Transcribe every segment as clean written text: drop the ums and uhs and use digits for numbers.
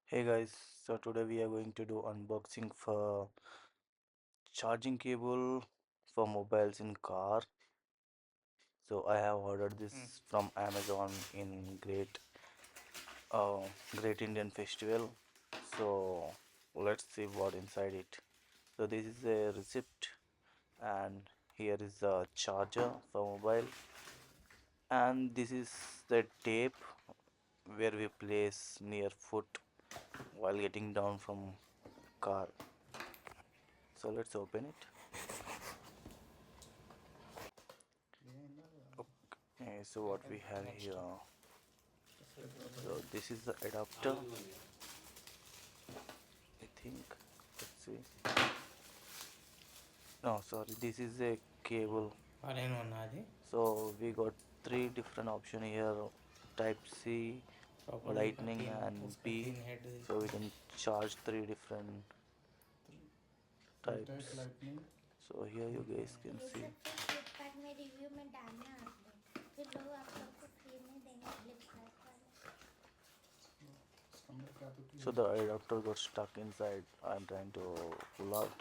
Hey guys, so today we are going to do unboxing for charging cable for mobiles in car. So I have ordered this from Amazon in uh, Great Indian Festival. So let's see what inside it. So this is a receipt and here is a charger for mobile and this is the tape where we place near foot while getting down from car. So let's open it. Okay, so what we have here, so this is the adapter, I think. Let's see. No, sorry, this is a cable. Alien ఉన్నది So we got three different option here: Type C, properly Lightning, and उसका B. तीन head So we can charge three different types. So here you guys can ये see. सब फिर फ्लिपकार्ट में review में डालना आपने फिर लोग आप सबको फ्री में देंगे फ्लिपकार्ट वाले So the adapter got stuck inside. I'm trying to pull out.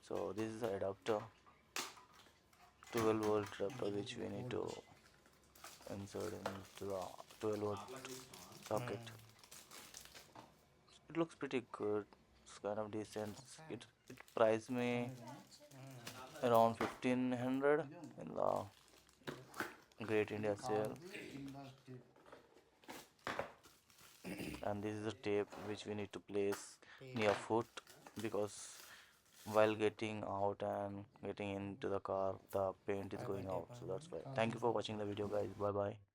So this is the adapter, 12-volt adapter, which we need to insert into the 12-volt socket. It looks pretty good. It's kind of decent. It priced me around 1500 in the Great India sale. And this is a tape which we need to place near foot because while getting out and getting into the car, the paint is going out. So that's why. Thank you for watching the video, guys. Bye bye.